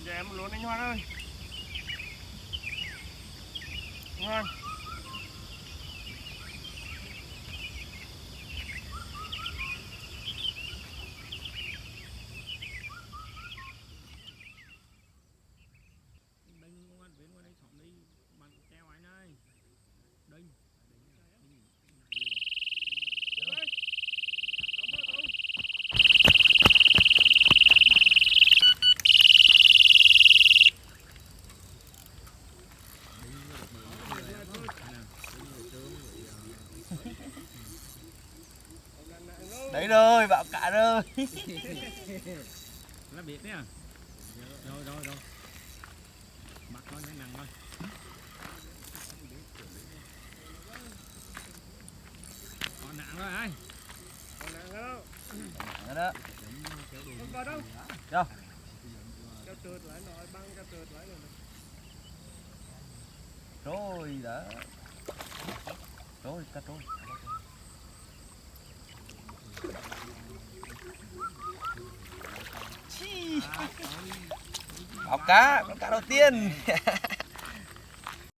Giờ em luôn anh Hoan ơi. Hoan. Đinh công an viên qua đây xóm đi bằng keo anh ơi. Đinh. Đấy rồi, bão cả rồi. Là biết đấy à? Rồi. Bắt con nhanh nặng thôi. Còn nặng rồi ai? Còn nặng đâu? Đó đó. Không vào đâu. Đâu? Kéo trượt lại rồi, băng kéo trượt lại rồi. Rồi đó. Rồi, cắt rồi. Báo cá đầu tiên.